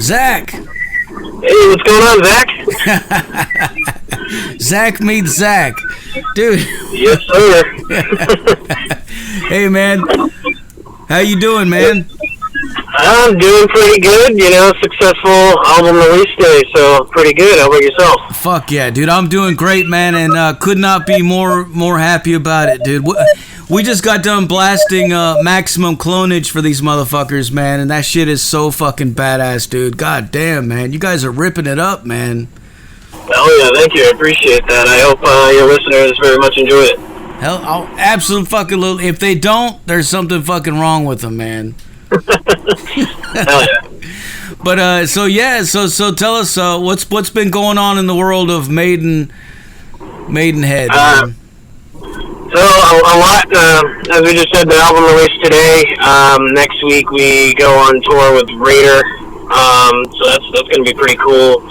Zach. Hey, what's going on, Zach? Zach meets Zach. Dude. Yes, sir. Hey, man. How you doing, man? I'm doing pretty good, successful album release day, so pretty good. How about yourself? Fuck yeah, dude. I'm doing great, man, and could not be more happy about it, dude. We just got done blasting Maximum Clonage for these motherfuckers, man, and that shit is so fucking badass, dude. God damn, man. You guys are ripping it up, man. Oh, yeah, thank you. I appreciate that. I hope your listeners very much enjoy it. Hell, I'll absolutely fucking... If they don't, there's something fucking wrong with them, man. Hell yeah. But so tell us what's been going on in the world of Maidenhead. So a lot. As we just said, the album released today. Next week we go on tour with Raider. So that's going to be pretty cool.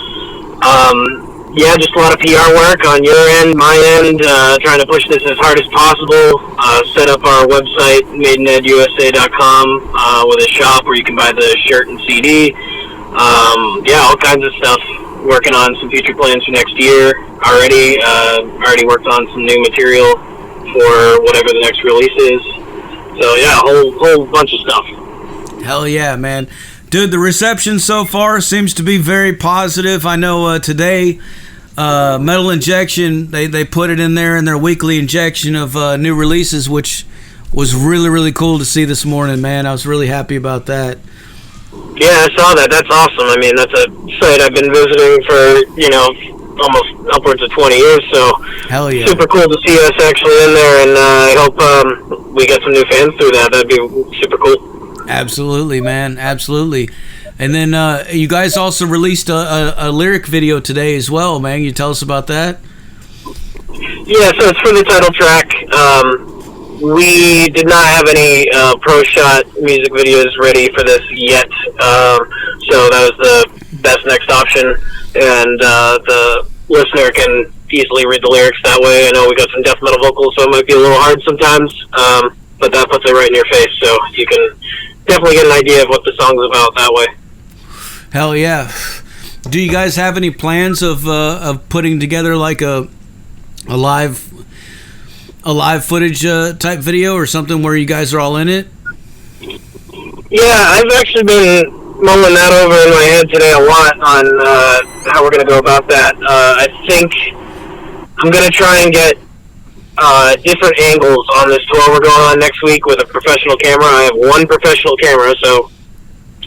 Yeah, just a lot of PR work on your end, my end, trying to push this as hard as possible. Set up our website, maidenheadusa.com, with a shop where you can buy the shirt and CD. Yeah, all kinds of stuff. Working on some future plans for next year already. Already worked on some new material for whatever the next release is. So yeah, a whole bunch of stuff. Hell yeah, man. Dude, the reception so far seems to be very positive. I know today, Metal Injection, they put it in there in their weekly injection of new releases, which was really, really cool to see this morning, man. I was really happy about that. Yeah, I saw that. That's awesome. I mean, that's a site I've been visiting for, almost upwards of 20 years, so hell yeah. Super cool to see us actually in there, and I hope we get some new fans through that. That'd be super cool. Absolutely, man. Absolutely. And then you guys also released a lyric video today as well, man. Can you tell us about that? Yeah, so it's for the title track. We did not have any pro shot music videos ready for this yet, so that was the best next option, and the listener can easily read the lyrics that way. I know we got some death metal vocals, so it might be a little hard sometimes, but that puts it right in your face, so you can definitely get an idea of what the song's about that way. Hell yeah. Do you guys have any plans of putting together like a live footage type video or something where you guys are all in it? Yeah, I've actually been mulling that over in my head today a lot on how we're going to go about that. I think I'm going to try and get different angles on this tour we're going on next week with a professional camera. I have one professional camera, so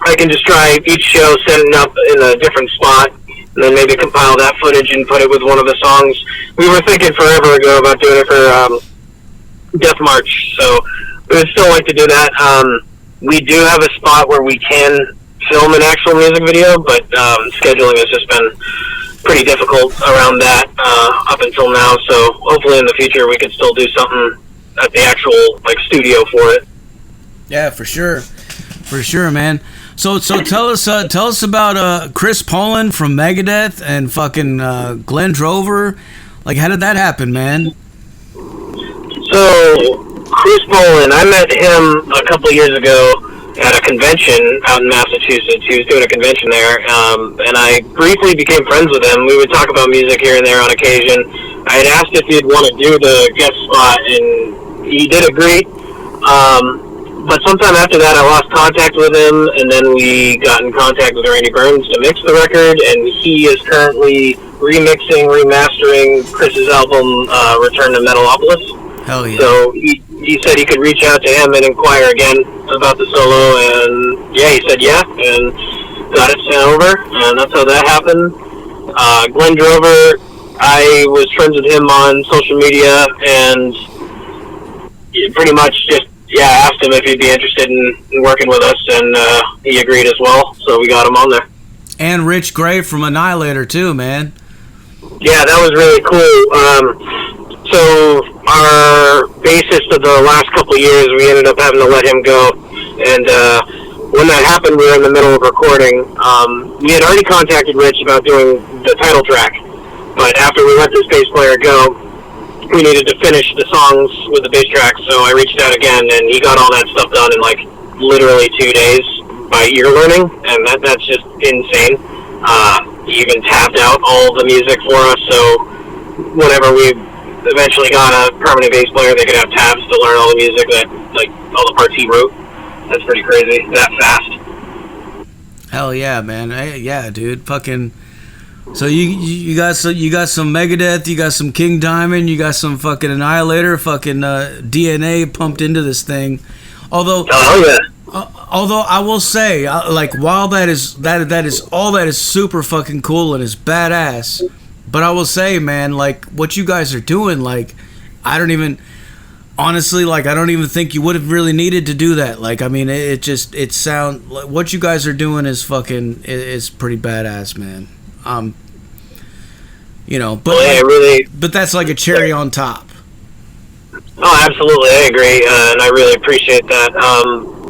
I can just try each show setting up in a different spot, and then maybe compile that footage and put it with one of the songs. We were thinking forever ago about doing it for Death March, so we would still like to do that. We do have a spot where we can film an actual music video, but scheduling has just been pretty difficult around that up until now, so hopefully in the future we could still do something at the actual studio for it. Yeah, for sure, man. So tell us about Chris Poland from Megadeth and fucking Glen Drover. Like, how did that happen, man? So Chris Poland, I met him a couple years ago at a convention out in Massachusetts. He was doing a convention there, and I briefly became friends with him. We would talk about music here and there on occasion. I had asked if he'd want to do the guest spot, and he did agree. But sometime after that, I lost contact with him, and then we got in contact with Randy Burns to mix the record, and he is currently remastering Chris's album, Return to Metalopolis. Hell yeah. So he said he could reach out to him and inquire again about the solo, and yeah, he said yeah, and got it sent over, and that's how that happened. Glen Drover, I was friends with him on social media, and pretty much just asked him if he'd be interested in working with us, and he agreed as well, so we got him on there. And Rich Gray from Annihilator too, man. Yeah, that was really cool. So our bassist of the last couple of years, we ended up having to let him go, and when that happened, we were in the middle of recording. We had already contacted Rich about doing the title track, but after we let this bass player go, we needed to finish the songs with the bass track, so I reached out again, and he got all that stuff done in literally 2 days by ear learning, and that's just insane. He even tapped out all the music for us, so whenever we eventually got a permanent bass player, they could have tabs to learn all the music that, like, all the parts he wrote. That's pretty crazy, that fast. Hell yeah, man. Yeah, dude. Fucking. So you got some Megadeth, you got some King Diamond, you got some fucking Annihilator, fucking DNA pumped into this thing. Although I will say, like, while that is all that is super fucking cool and is badass, but I will say, man, like, what you guys are doing, like, I don't even think you would have really needed to do that. Like, I mean, it sound like what you guys are doing is fucking is pretty badass, man. You know, but but that's like a cherry on top. Oh, absolutely, I agree, and I really appreciate that.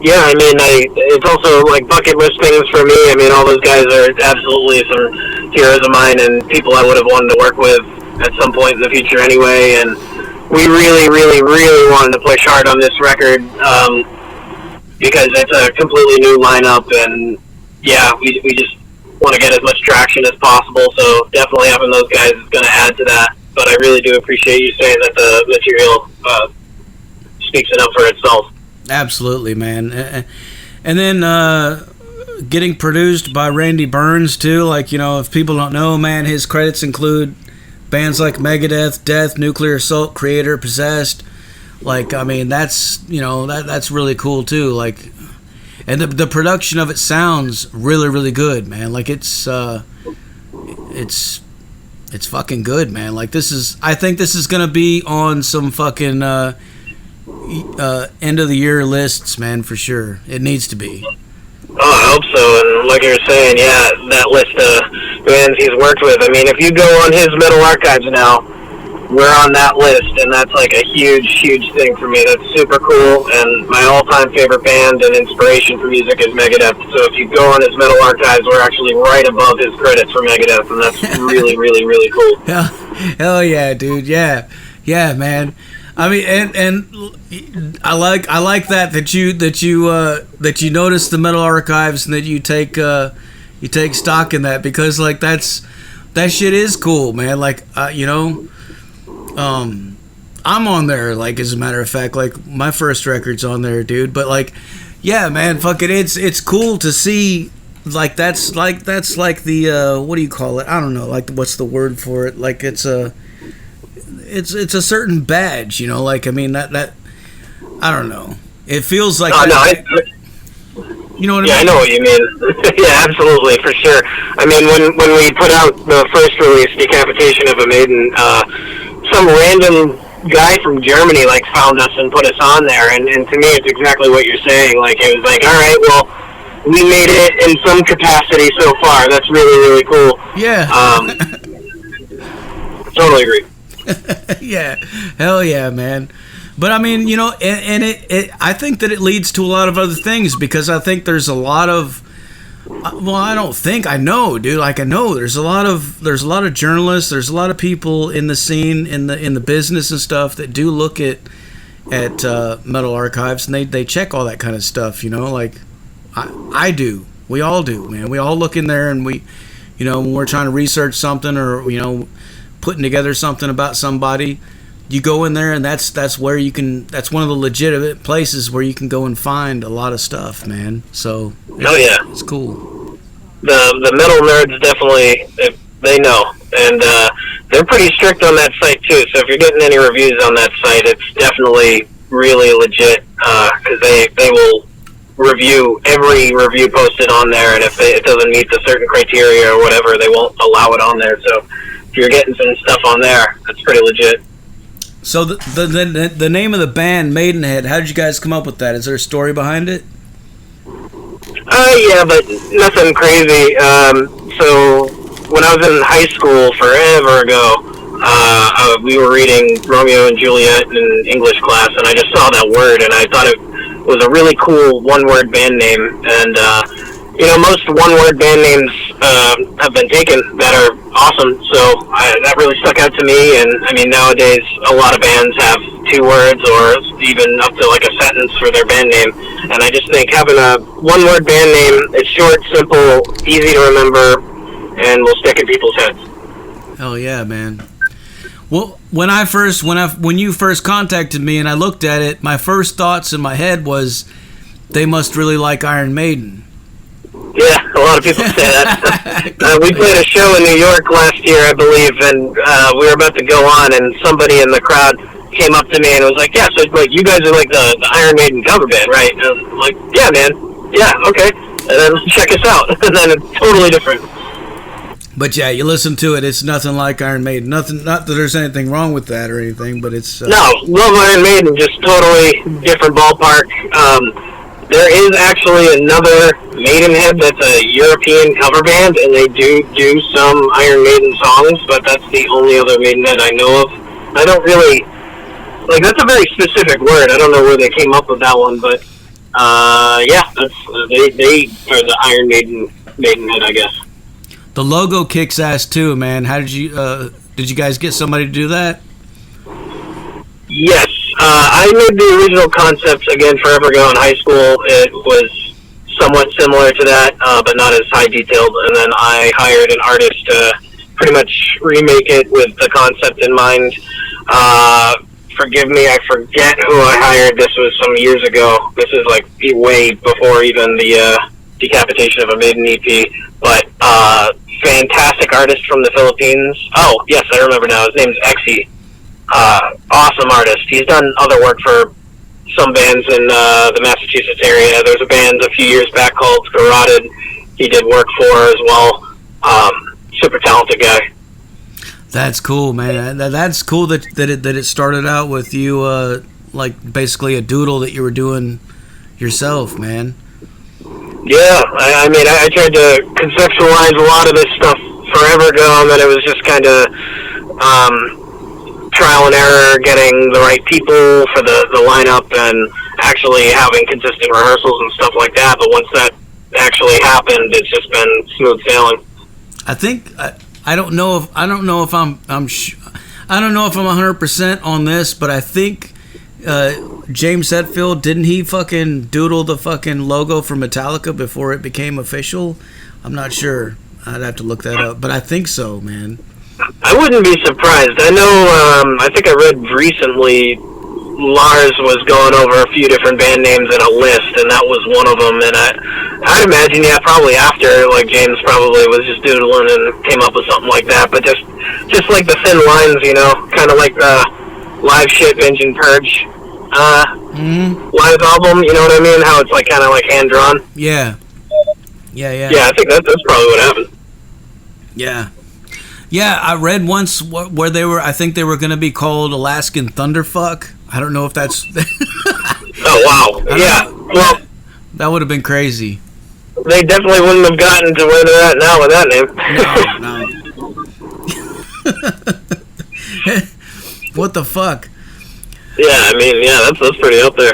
Yeah, I mean, it's also like bucket list things for me. I mean, all those guys are absolutely some heroes of mine and people I would have wanted to work with at some point in the future anyway. And we really, really, really wanted to push hard on this record because it's a completely new lineup, and yeah, we just want to get as much traction as possible. So definitely having those guys is going to add to that. But I really do appreciate you saying that the material speaks enough for itself. Absolutely, man. And then getting produced by Randy Burns too. Like, you know, if people don't know, man, his credits include bands like Megadeth, Death, Nuclear Assault, Creator, Possessed. Like, I mean, that's, you know, that's really cool too. Like, and the production of it sounds really, really good, man. Like, it's fucking good, man. Like, I think this is gonna be on some fucking end of the year lists, man, for sure. It needs to be. Oh, I hope so. And like you were saying, yeah, that list of bands he's worked with. I mean, if you go on his Metal Archives now, we're on that list, and that's like a huge, huge thing for me. That's super cool, and my all-time favorite band and inspiration for music is Megadeth. So if you go on his Metal Archives, we're actually right above his credits for Megadeth, and that's really, really, really cool. Hell yeah, dude. Yeah, man. I mean, and I like that you notice the Metal Archives and that you take stock in that, because like that shit is cool, man. Like, you know, I'm on there, like, as a matter of fact, like my first record's on there, dude. But like, yeah, man, fuck it, it's cool to see. Like that's like the what do you call it? I don't know. Like, what's the word for it? Like, it's a certain badge, you know. Like, I mean, that I don't know. It feels like you know what I mean? Yeah, I know what you mean. Yeah, absolutely, for sure. I mean, when we put out the first release, Decapitation of a Maiden, some random guy from Germany like found us and put us on there, and to me, it's exactly what you're saying. Like, it was like, all right, well, we made it in some capacity so far. That's really, really cool. Yeah. Totally agree. Yeah, hell yeah, man. But I mean, you know, and it I think that it leads to a lot of other things, because I think there's a lot of, well, I don't think, I know, dude. Like, I know there's a lot of journalists, there's a lot of people in the scene, in the business and stuff, that do look at Metal Archives, and they check all that kind of stuff, you know. Like, I do, we all do, man. We all look in there, and we, you know, when we're trying to research something, or, you know, putting together something about somebody, you go in there, and that's where you can, that's one of the legitimate places where you can go and find a lot of stuff, man. So it's cool. The metal nerds definitely, they know, and they're pretty strict on that site too. So if you're getting any reviews on that site, it's definitely really legit, because they will review every review posted on there, and if it doesn't meet the certain criteria or whatever, they won't allow it on there. So if you're getting some stuff on there, that's pretty legit. So the name of the band, Maidenhead, how did you guys come up with that? Is there a story behind it? Yeah, but nothing crazy. So when I was in high school forever ago, we were reading Romeo and Juliet in English class, and I just saw that word, and I thought it was a really cool one-word band name. And you know, most one-word band names have been taken that are awesome, so that really stuck out to me. And I mean, nowadays a lot of bands have 2 words or even up to like a sentence for their band name. And I just think having a one-word band name, it's short, simple, easy to remember, and will stick in people's heads. Hell yeah, man. Well, when you first contacted me and I looked at it, my first thoughts in my head was they must really like Iron Maiden. Yeah, a lot of people say that. We played a show in New York last year, I believe, and we were about to go on, and somebody in the crowd came up to me and was like, "Yeah, so like you guys are like the Iron Maiden cover band, right?" And I was like, "Yeah, man. Yeah, okay." And then check us out, and then it's totally different. But yeah, you listen to it; it's nothing like Iron Maiden. Nothing. Not that there's anything wrong with that or anything, but it's no, love Iron Maiden, just totally different ballpark. There is actually another Maidenhead that's a European cover band, and they do some Iron Maiden songs, but that's the only other Maidenhead I know of. I don't really, like, that's a very specific word. I don't know where they came up with that one, but, yeah, that's, they are the Iron Maidenhead, I guess. The logo kicks ass too, man. How did you guys get somebody to do that? Yes. I made the original concept, again, forever ago in high school. It was somewhat similar to that, but not as high detailed. And then I hired an artist to pretty much remake it with the concept in mind. Forgive me, I forget who I hired. This was some years ago. This is like way before even the Decapitation of a Maiden EP. But fantastic artist from the Philippines. Oh, yes, I remember now. His name's Exy. Awesome artist. He's done other work for some bands in the Massachusetts area. There's a band a few years back called Garroted he did work for as well. Super talented guy. That's cool, man. That's cool that it started out with you like basically a doodle that you were doing yourself, man. Yeah, I mean, I tried to conceptualize a lot of this stuff forever ago, and then it was just kind of trial and error, getting the right people for the lineup, and actually having consistent rehearsals and stuff like that. But once that actually happened, it's just been smooth sailing. I think I don't know if I'm 100% on this, but I think James Hetfield, didn't he fucking doodle the fucking logo for Metallica before it became official? I'm not sure. I'd have to look that up, but I think so, man. I wouldn't be surprised. I know, I think I read recently Lars was going over a few different band names in a list, and that was one of them. And I'd imagine, yeah, probably after, like, James probably was just doodling and came up with something like that. But just like the thin lines, you know, kind of like the Live Shit, Binge and Purge live album, you know what I mean? How it's like kind of like hand-drawn. Yeah. Yeah, I think that's probably what happened. Yeah. Yeah, I read once where I think they were going to be called Alaskan Thunderfuck. I don't know if that's... Oh, wow. Yeah, well... That would have been crazy. They definitely wouldn't have gotten to where they're at now with that name. No. What the fuck? Yeah, I mean, yeah, that's pretty up there.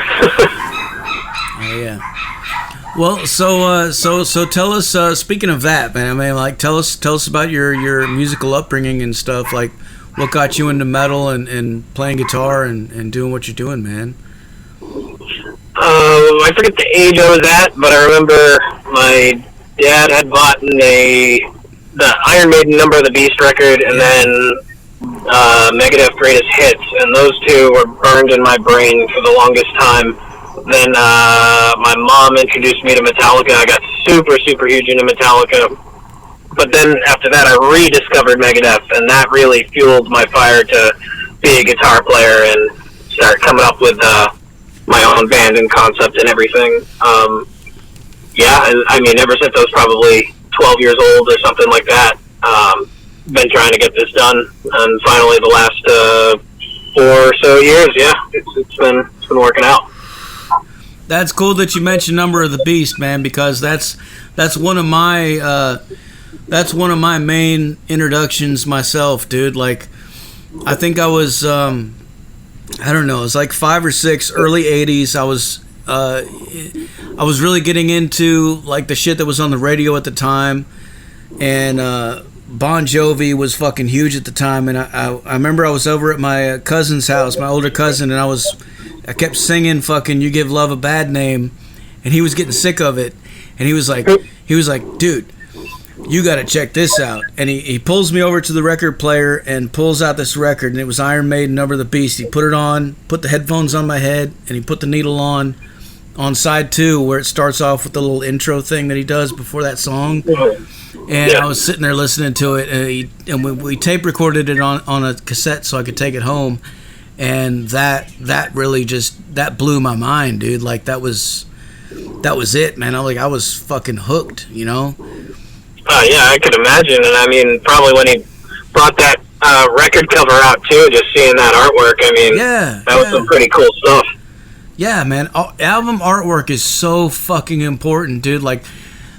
Oh, yeah. Well, so tell us. Speaking of that, man, I mean, like, tell us about your musical upbringing and stuff. Like, what got you into metal and playing guitar and doing what you're doing, man? I forget the age I was at, but I remember my dad had bought the Iron Maiden Number of the Beast record, and then Megadeth Greatest Hits, and those two were burned in my brain for the longest time. Then my mom introduced me to Metallica. I got super, super huge into Metallica. But then after that, I rediscovered Megadeth, and that really fueled my fire to be a guitar player and start coming up with my own band and concept and everything. Yeah, and I mean, ever since I was probably 12 years old or something like that, been trying to get this done. And finally, the last 4 or so years, yeah, it's been working out. That's cool that you mentioned Number of the Beast, man, because that's one of my main introductions myself, dude. Like, I think I was I don't know, it was like 5 or 6, early 80s. I was really getting into like the shit that was on the radio at the time, and Bon Jovi was fucking huge at the time. And I remember I was over at my cousin's house, my older cousin, and I kept singing fucking "You Give Love a Bad Name," and he was getting sick of it, and he was like, dude, you got to check this out. And he pulls me over to the record player and pulls out this record, and it was Iron Maiden, Number of the Beast. He put it on, put the headphones on my head, and he put the needle on side 2, where it starts off with the little intro thing that he does before that song. And I was sitting there listening to it, and we tape recorded it on a cassette so I could take it home. And that really that blew my mind, dude. Like, that was it, man. I was fucking hooked, you know? Yeah, I could imagine. And I mean, probably when he brought that record cover out too, just seeing that artwork, I mean, that was some pretty cool stuff. Yeah, man. Album artwork is so fucking important, dude. Like,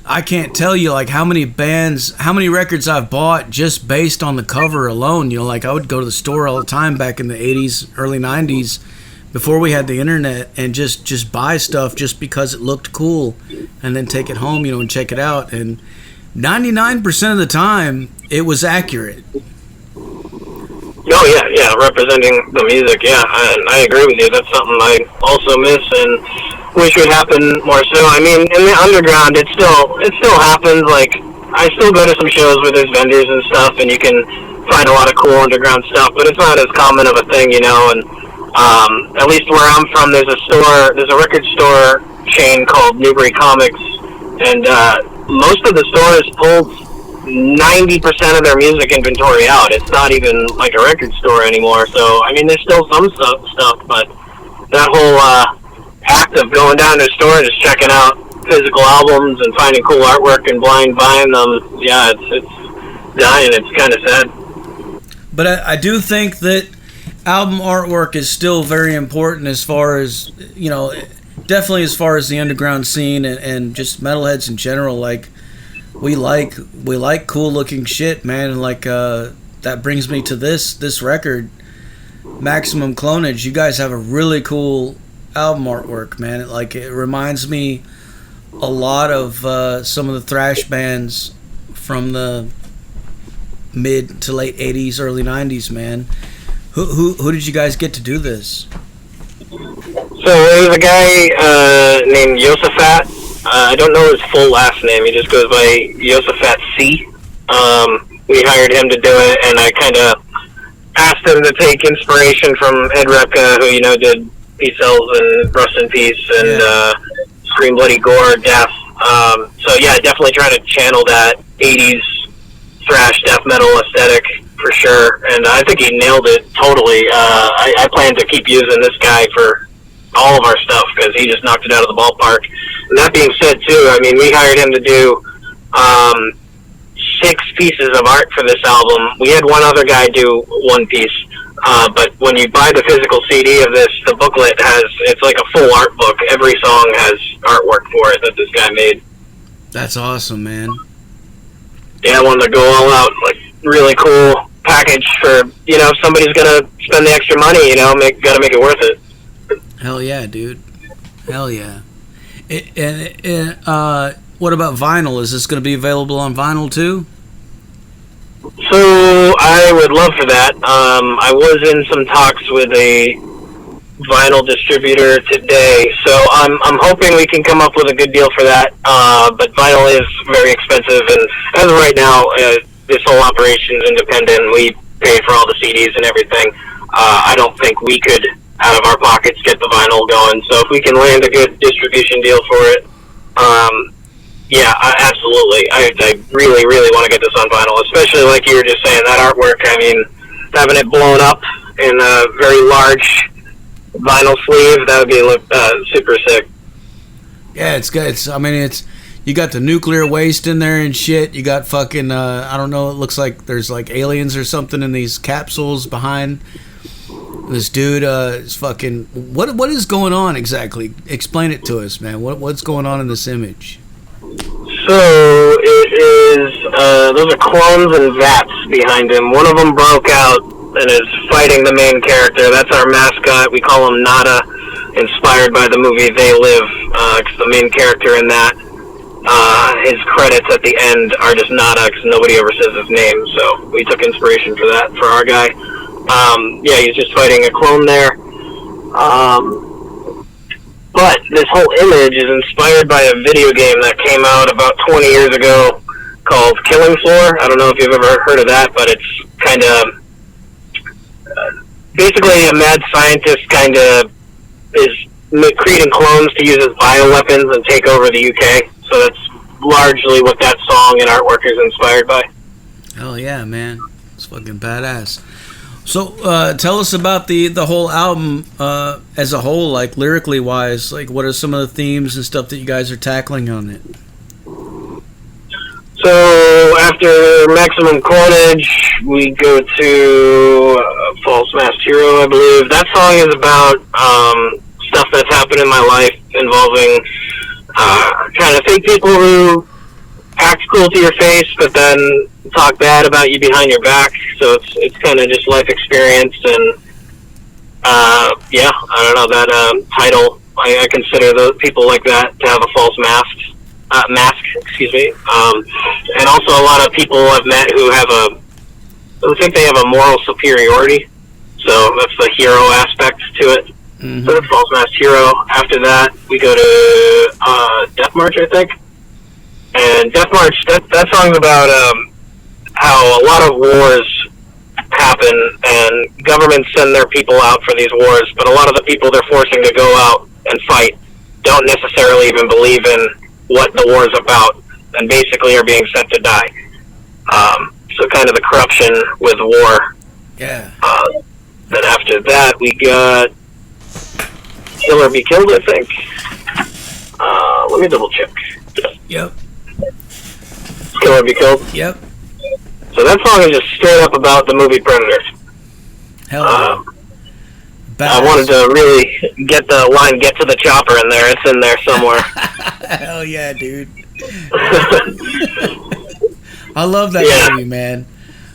I can't tell you, like, how many records I've bought just based on the cover alone. You know, like, I would go to the store all the time back in the 80s, early 90s, before we had the internet, and just buy stuff just because it looked cool, and then take it home, you know, and check it out. And 99% of the time, it was accurate. Oh, yeah, representing the music, yeah. I agree with you. That's something I also miss and wish would happen more so. I mean, in the underground, it still happens. Like, I still go to some shows where there's vendors and stuff, and you can find a lot of cool underground stuff, but it's not as common of a thing, you know. And at least where I'm from, there's a record store chain called Newbury Comics, and most of the stores pulled 90% of their music inventory out. It's not even like a record store anymore. So, I mean, there's still some stuff, but that whole act of going down to a store and just checking out physical albums and finding cool artwork and blind buying them, yeah, it's dying. It's kind of sad. But I do think that album artwork is still very important as far as, you know, definitely as far as the underground scene and just metalheads in general. Like, we like cool looking shit, man. And like, that brings me to this record, Maximum Clonage. You guys have a really cool album artwork, man. It reminds me a lot of some of the thrash bands from the mid to late 80s, early 90s, man. Who did you guys get to do this? So there was a guy named Yosafat. I don't know his full last name. He just goes by Yosafat C. We hired him to do it, and I kind of asked him to take inspiration from Ed Repka, who, you know, did Peace Cells and Rust in Peace and Scream Bloody Gore, Death. So yeah, definitely trying to channel that 80s thrash death metal aesthetic for sure, and I think he nailed it totally. I plan to keep using this guy for all of our stuff because he just knocked it out of the ballpark. And that being said, too, I mean, we hired him to do 6 pieces of art for this album. We had one other guy do 1 piece, but when you buy the physical CD of this, the booklet it's like a full art book. Every song has artwork for it that this guy made. That's awesome, man. Yeah, I wanted to go all out, like, really cool package for, you know, if somebody's gonna spend the extra money, you know, gotta make it worth it. Hell yeah, dude. Hell yeah. What about vinyl? Is this going to be available on vinyl too? So I would love for that. I was in some talks with a vinyl distributor today, so I'm hoping we can come up with a good deal for that. But vinyl is very expensive, and as of right now, this whole operation is independent. We pay for all the CDs and everything. I don't think we could, out of our pockets, get the vinyl going. So if we can land a good distribution deal for it, yeah, absolutely. I really, really want to get this on vinyl, especially like you were just saying, that artwork. I mean, having it blown up in a very large vinyl sleeve, that would be super sick. Yeah, it's good. You got the nuclear waste in there and shit. You got fucking, I don't know, it looks like there's like aliens or something in these capsules behind. This dude is fucking... What is going on exactly? Explain it to us, man. What's going on in this image? So, it is... those are clones and vats behind him. One of them broke out and is fighting the main character. That's our mascot. We call him Nada, inspired by the movie They Live, because the main character in that, his credits at the end are just Nada, because nobody ever says his name. So, we took inspiration for that for our guy. Yeah, he's just fighting a clone there. But this whole image is inspired by a video game that came out about 20 years ago called Killing Floor. I don't know if you've ever heard of that, but it's kind of basically a mad scientist kind of is creating clones to use as bioweapons and take over the UK. So that's largely what that song and artwork is inspired by. Hell yeah, man. It's fucking badass. So tell us about the whole album as a whole, like lyrically wise. Like, what are some of the themes and stuff that you guys are tackling on it? So after Maximum Clonage, we go to False Masked Hero, I believe. That song is about stuff that's happened in my life involving kind of fake people who act cool to your face, but then talk bad about you behind your back. So it's kind of just life experience, and yeah, I don't know, that title, I consider those people like that to have a false mask, excuse me. And also a lot of people I've met who think they have a moral superiority. So that's the hero aspect to it. Mm-hmm. So that's False Masked Hero. After that, we go to Death March, I think. And Death March, that song's about how a lot of wars happen and governments send their people out for these wars, but a lot of the people they're forcing to go out and fight don't necessarily even believe in what the war is about, and basically are being sent to die. So kind of the corruption with war. Yeah. Then after that, we got Kill or Be Killed, I think. Let me double check. Yep. Kill or Be Killed? Yep. So that song is just straight up about the movie Predators. Hell yeah. I wanted to really get the line, "Get to the chopper" in there. It's in there somewhere. Hell yeah, dude. I love that movie, man.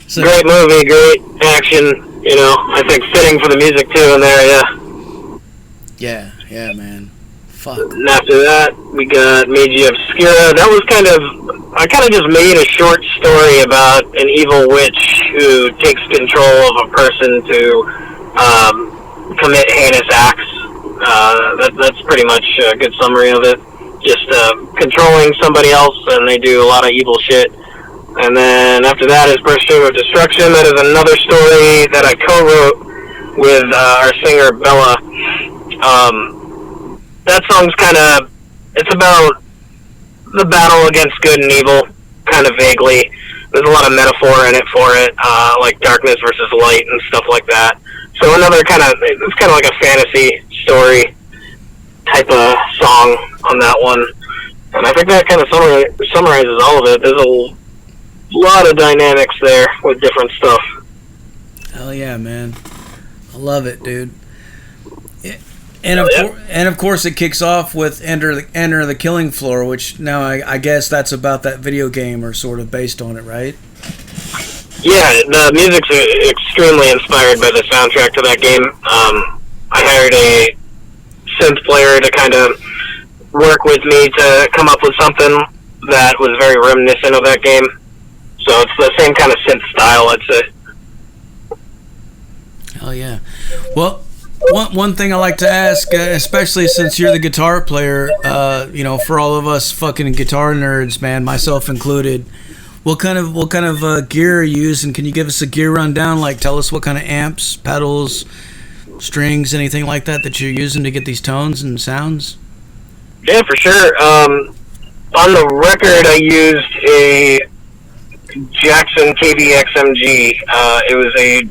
So, great movie, great action. You know, I think fitting for the music too in there, yeah. Yeah, man. Fuck. And after that, we got Magi Obscura. That was I kind of just made a short story about an evil witch who takes control of a person to commit heinous acts. That's pretty much a good summary of it. Just controlling somebody else, and they do a lot of evil shit. And then after that is Birthstone of Destruction. That is another story that I co-wrote with our singer Bella. That song's it's about the battle against good and evil, kind of vaguely. There's a lot of metaphor in it for it, like darkness versus light and stuff like that. So it's kind of like a fantasy story type of song on that one. And I think that kind of summarizes all of it. There's a lot of dynamics there with different stuff. Hell yeah, man. I love it, dude. And of course it kicks off with Enter the Killing Floor, which now I guess that's about that video game, or sort of based on it, right? Yeah, the music's extremely inspired by the soundtrack to that game. I hired a synth player to kind of work with me to come up with something that was very reminiscent of that game. So it's the same kind of synth style, I'd say. Hell yeah. Well, one thing I like to ask, especially since you're the guitar player, for all of us fucking guitar nerds, man, myself included, what kind of gear are you using? Can you give us a gear rundown? Like, tell us what kind of amps, pedals, strings, anything like that you're using to get these tones and sounds? Yeah, for sure. On the record, I used a Jackson KVXMG. It was a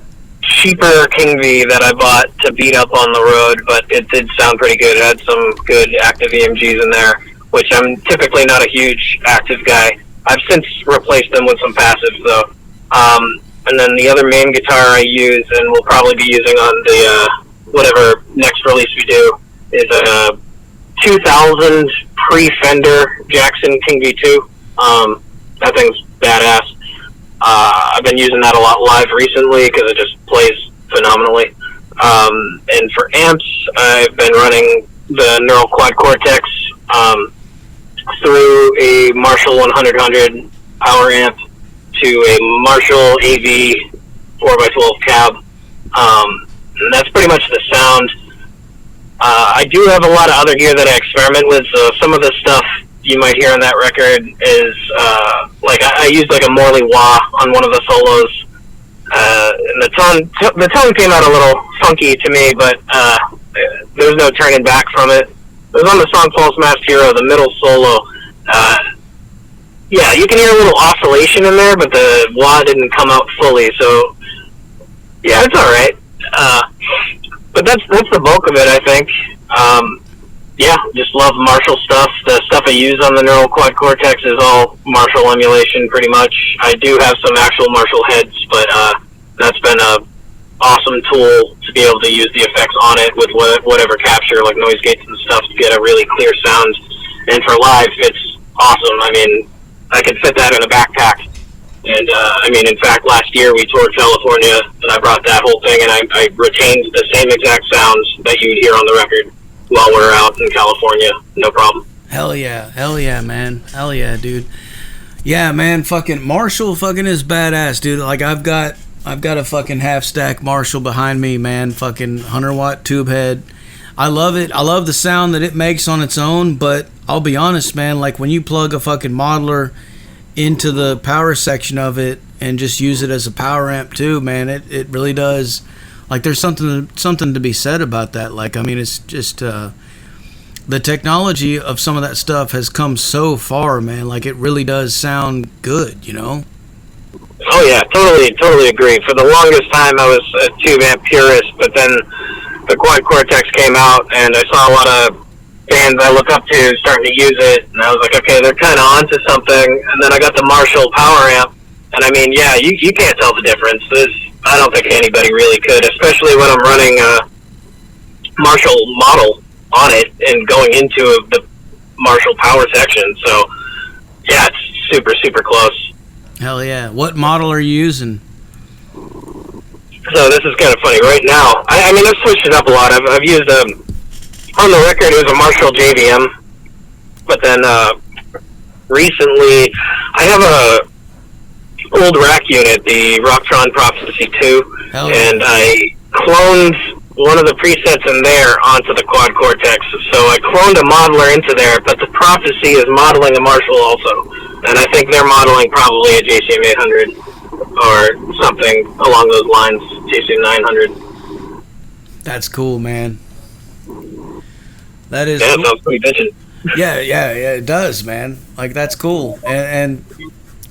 cheaper King V that I bought to beat up on the road, but it did sound pretty good. It had some good active EMGs in there, which I'm typically not a huge active guy. I've since replaced them with some passives, though. And then the other main guitar I use, and we'll probably be using on the whatever next release we do, is a 2000 pre-Fender Jackson King V2. That thing's badass. I've been using that a lot live recently because it just plays phenomenally. And for amps, I've been running the Neural Quad Cortex through a Marshall 100 power amp to a Marshall AV 4x12 cab. And that's pretty much the sound. I do have a lot of other gear that I experiment with. So some of the stuff you might hear on that record is like I used like a Morley wah on one of the solos. And the tone came out a little funky to me, but there was no turning back from it. It was on the song False Masked Hero, the middle solo. Yeah, you can hear a little oscillation in there, but the wah didn't come out fully, so yeah, it's alright. But that's the bulk of it, I think. Yeah, just love Marshall stuff. The stuff I use on the Neural Quad Cortex is all Marshall emulation, pretty much. I do have some actual Marshall heads, but that's been a awesome tool to be able to use the effects on it with whatever capture, like noise gates and stuff, to get a really clear sound. And for live, it's awesome. I mean, I could fit that in a backpack. And, I mean, in fact, last year we toured California, and I brought that whole thing, and I retained the same exact sounds that you'd hear on the record while we're out in California. No problem. Hell yeah, man. Hell yeah, dude. Yeah, man, fucking Marshall fucking is badass, dude. Like, I've got a fucking half-stack Marshall behind me, man. Fucking 100-watt tube head. I love it. I love the sound that it makes on its own, but I'll be honest, man, like when you plug a fucking modeler into the power section of it and just use it as a power amp too, man, it really does. Like, there's something to be said about that. Like, I mean, it's just the technology of some of that stuff has come so far, man. Like, it really does sound good, you know? Oh yeah, totally agree. For the longest time, I was a tube amp purist, but then the Quad Cortex came out, and I saw a lot of bands I look up to starting to use it, and I was like, okay, they're kind of onto something. And then I got the Marshall power amp, and I mean, yeah, you can't tell the difference. I don't think anybody really could, especially when I'm running a Marshall model on it and going into the Marshall power section. So, yeah, it's super, super close. Hell yeah. What model are you using? So this is kind of funny. Right now, I mean, I've switched it up a lot. I've used, on the record, it was a Marshall JVM. But then recently, I have a old rack unit, the Rocktron Prophecy 2, and I cloned one of the presets in there onto the Quad Cortex. So I cloned a modeler into there, but the Prophecy is modeling a Marshall also. And I think they're modeling probably a JCM 800 or something along those lines, JCM 900. That's cool, man. That is cool. That sounds pretty bitchin'. Yeah, it does, man. Like, that's cool. And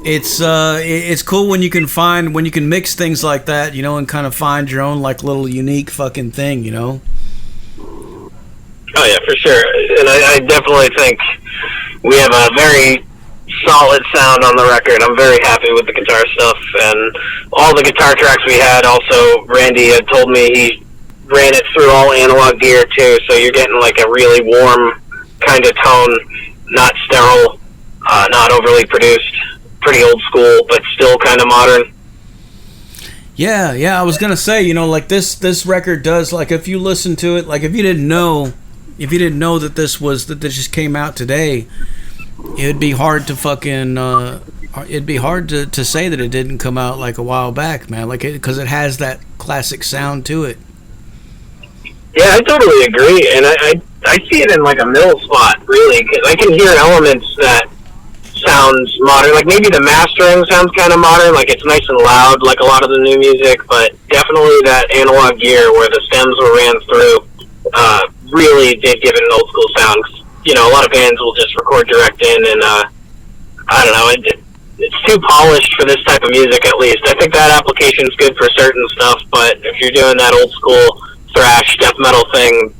it's cool when you can mix things like that, you know, and kind of find your own like little unique fucking thing, you know. Oh yeah, for sure. And I definitely think we have a very solid sound on the record. I'm very happy with the guitar stuff, and all the guitar tracks we had. Also, Randy had told me he ran it through all analog gear too, so you're getting like a really warm kind of tone, not sterile, not overly produced. Pretty old school, but still kind of modern. Yeah, I was gonna say, you know, like this record does, like, if you listen to it, like if you didn't know that this just came out today, it'd be hard to fucking it'd be hard to say that it didn't come out like a while back, man, like, because it has that classic sound to it. Yeah, I totally agree, and I see it in like a middle spot, really, because I can hear elements that sounds modern. Like, maybe the mastering sounds kind of modern, like it's nice and loud like a lot of the new music, but definitely that analog gear where the stems were ran through really did give it an old school sound. You know, a lot of bands will just record direct in, and I don't know, it's too polished for this type of music, at least. I think that application's good for certain stuff, but if you're doing that old school thrash death metal thing,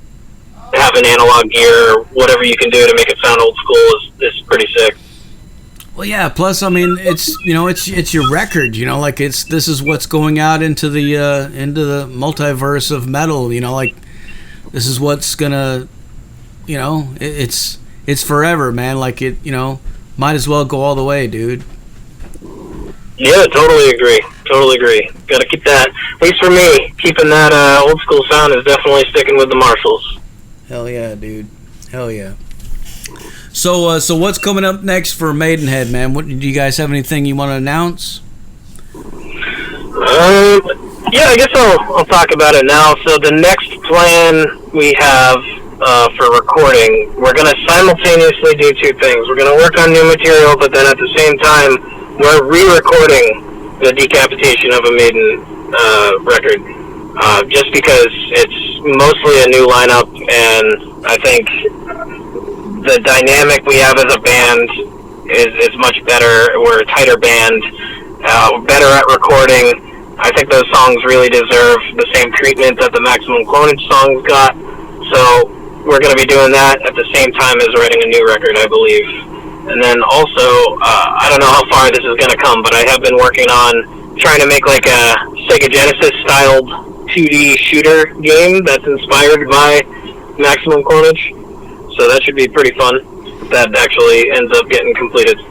having analog gear or whatever you can do to make it sound old school is pretty sick. Well, yeah. Plus, I mean, it's, you know, it's your record. You know, like, this is what's going out into the multiverse of metal. You know, like, this is what's gonna, you know, it's forever, man. Like, it, you know, might as well go all the way, dude. Yeah, totally agree. Got to keep that. At least for me, keeping that old school sound is definitely sticking with the Marshalls. Hell yeah, dude. Hell yeah. So what's coming up next for Maidenhead, man? What, do you guys have anything you want to announce? Yeah, I guess I'll talk about it now. So the next plan we have for recording. We're going to simultaneously do two things. We're going to work on new material, but then at the same time, we're re-recording the Decapitation of a Maiden record, just because it's mostly a new lineup, and I think the dynamic we have as a band is much better. We're a tighter band, better at recording. I think those songs really deserve the same treatment that the Maximum Clonage songs got. So we're going to be doing that at the same time as writing a new record, I believe. And then also, I don't know how far this is going to come, but I have been working on trying to make like a Sega Genesis-styled 2D shooter game that's inspired by Maximum Clonage. So that should be pretty fun. That actually ends up getting completed.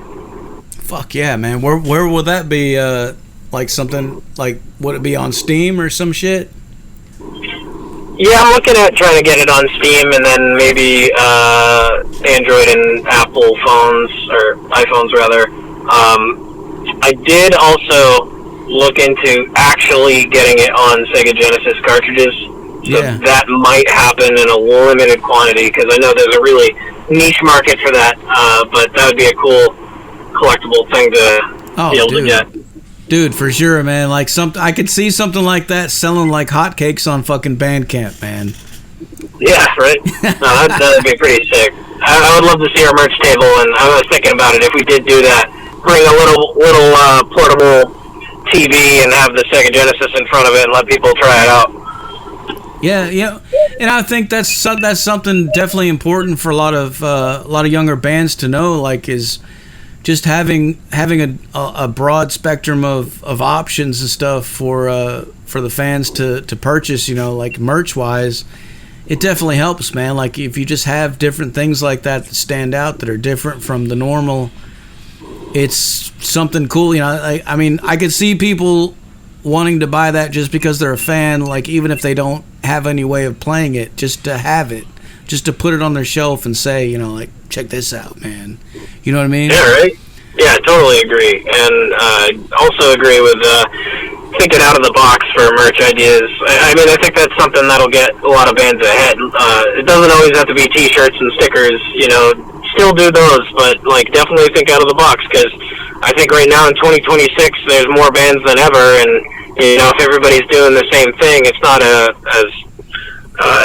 Fuck yeah, man. Where will that be? Like something like, would it be on Steam or some shit? Yeah, I'm looking at trying to get it on Steam, and then maybe Android and Apple phones, or iPhones rather. I did also look into actually getting it on Sega Genesis cartridges. So that might happen in a limited quantity, because I know there's a really niche market for that, but that would be a cool collectible thing to be able to get. Dude, for sure, man. Like I could see something like that selling like hotcakes on fucking Bandcamp, man. Yeah, right? No, that'd be pretty sick. I would love to see our merch table, and I was thinking about it. If we did do that, bring a little portable TV and have the Sega Genesis in front of it and let people try it out. Yeah, and I think that's something definitely important for a lot of younger bands to know. Like, is just having a broad spectrum of options and stuff for the fans to purchase. You know, like merch wise, it definitely helps, man. Like if you just have different things like that stand out, that are different from the normal, it's something cool. You know, I mean, I could see people wanting to buy that just because they're a fan, like even if they don't have any way of playing it, just to have it, just to put it on their shelf and say, you know, like, check this out, man. You know what I mean? Yeah, right? Yeah, totally agree. And also agree with thinking out of the box for merch ideas. I mean, I think that's something that'll get a lot of bands ahead. It doesn't always have to be t-shirts and stickers, you know, still do those, but like definitely think out of the box, because I think right now in 2026 there's more bands than ever, and you know, if everybody's doing the same thing, it's not as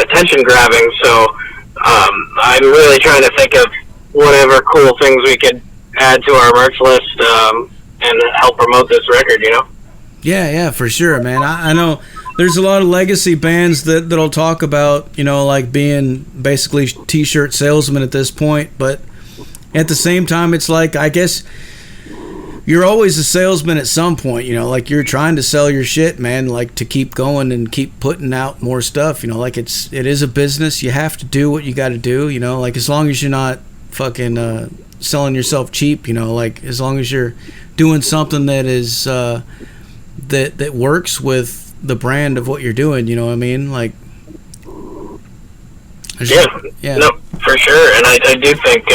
attention grabbing. So I'm really trying to think of whatever cool things we could add to our merch list and help promote this record, you know? Yeah, for sure, man. I know there's a lot of legacy bands that'll talk about, you know, like being basically t-shirt salesmen at this point, but at the same time, it's like, I guess you're always a salesman at some point, you know, like you're trying to sell your shit, man, like to keep going and keep putting out more stuff, you know, like it is a business. You have to do what you got to do, you know, like as long as you're not fucking selling yourself cheap, you know, like as long as you're doing something that is that works with the brand of what you're doing, you know what I mean? Like, yeah, no, for sure. And I do think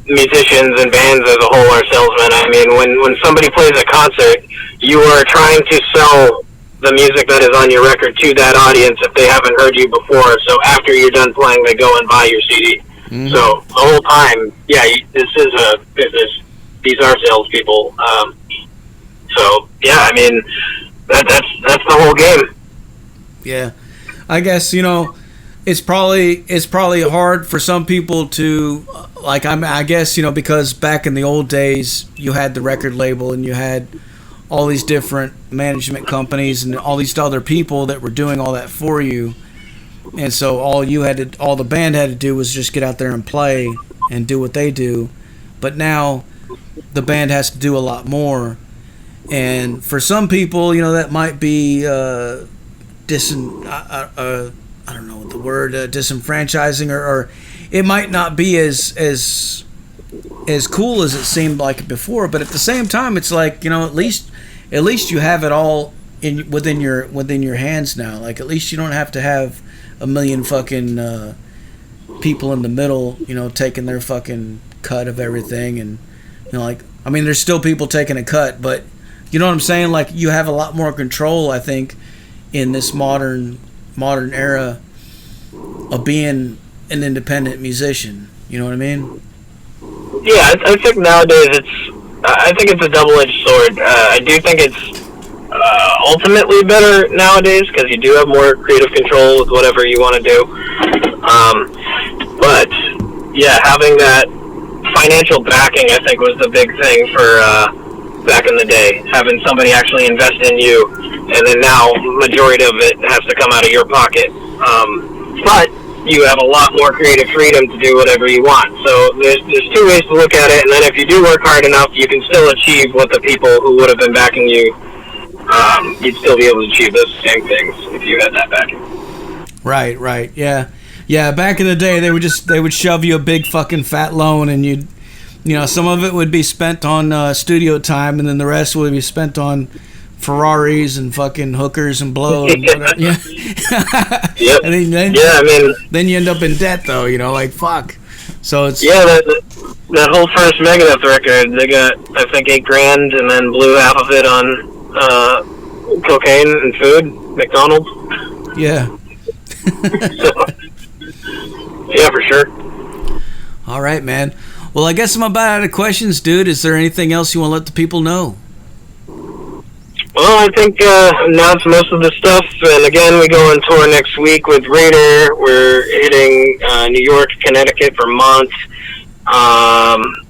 musicians and bands as a whole are salesmen. I mean, when somebody plays a concert, you are trying to sell the music that is on your record to that audience if they haven't heard you before. So after you're done playing, they go and buy your CD. Mm-hmm. So the whole time, yeah, this is a business. These are salespeople. So yeah, I mean, that's the whole game. Yeah, I guess, you know, it's probably hard for some people to like. I guess, you know, because back in the old days, you had the record label and you had all these different management companies and all these other people that were doing all that for you, and so all the band had to do was just get out there and play and do what they do. But now the band has to do a lot more, and for some people, you know, that might be I don't know the word, disenfranchising, or it might not be as cool as it seemed like before. But at the same time, it's like, you know, at least you have it all within your hands now. Like, at least you don't have to have a million fucking people in the middle, you know, taking their fucking cut of everything. And, you know, like, I mean, there's still people taking a cut, but you know what I'm saying? Like, you have a lot more control, I think, in this modern era, of being an independent musician. You know what I mean? Yeah, I think nowadays I think it's a double-edged sword. I do think it's ultimately better nowadays because you do have more creative control with whatever you want to do. But yeah, having that financial backing, I think, was the big thing for back in the day. Having somebody actually invest in you, and then now majority of it has to come out of your pocket. But you have a lot more creative freedom to do whatever you want. So there's two ways to look at it, and then if you do work hard enough, you can still achieve what the people who would have been backing you, you'd still be able to achieve those same things if you had that backing. Right, yeah. Back in the day, they would shove you a big fucking fat loan, and some of it would be spent on studio time, and then the rest would be spent on Ferraris and fucking hookers and blow and whatever. Yeah. Yep. And then you end up in debt though, like fuck. So it's that whole first Megadeth record, they got I think $8,000 and then blew half of it on cocaine and food, McDonald's. Yeah. So, yeah, for sure. All right, man. Well, I guess I'm about out of questions, dude. Is there anything else you want to let the people know? Well, I think announced most of the stuff, and again, we go on tour next week with Raider. We're hitting New York, Connecticut, Vermont,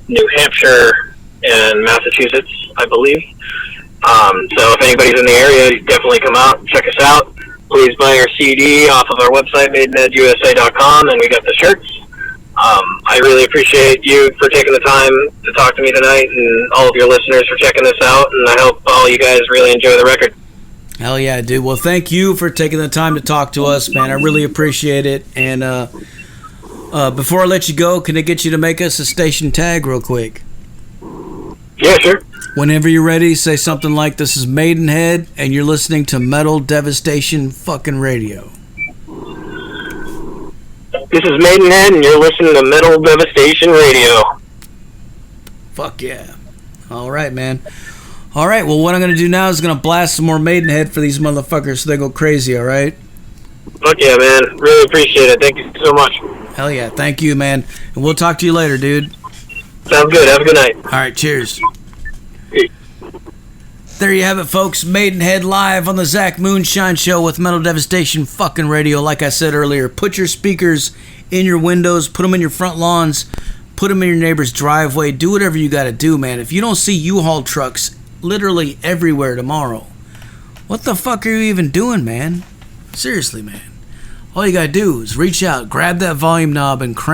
New Hampshire, and Massachusetts, I believe. So if anybody's in the area, definitely come out, check us out. Please buy our CD off of our website, maidenheadusa.com, and we got the shirts. I really appreciate you for taking the time to talk to me tonight, and all of your listeners for checking this out, and I hope all you guys really enjoy the record. Hell yeah, dude. Well, thank you for taking the time to talk to us, man. I really appreciate it. And before I let you go, can I get you to make us a station tag real quick? Yeah, sure. Whenever you're ready, say something like, "This is Maidenhead, and you're listening to Metal Devastation fucking radio." This is Maidenhead, and you're listening to Metal Devastation Radio. Fuck yeah. All right, man. All right, well, what I'm going to do now is going to blast some more Maidenhead for these motherfuckers so they go crazy, all right? Fuck yeah, man. Really appreciate it. Thank you so much. Hell yeah. Thank you, man. And we'll talk to you later, dude. Sounds good. Have a good night. All right, cheers. Peace. There you have it, folks. Maidenhead live on the Zach Moonshine Show with Metal Devastation fucking radio. Like I said earlier, put your speakers in your windows, put them in your front lawns, put them in your neighbor's driveway. Do whatever you got to do, man. If you don't see U-Haul trucks literally everywhere tomorrow, what the fuck are you even doing, man? Seriously, man. All you got to do is reach out, grab that volume knob, and crank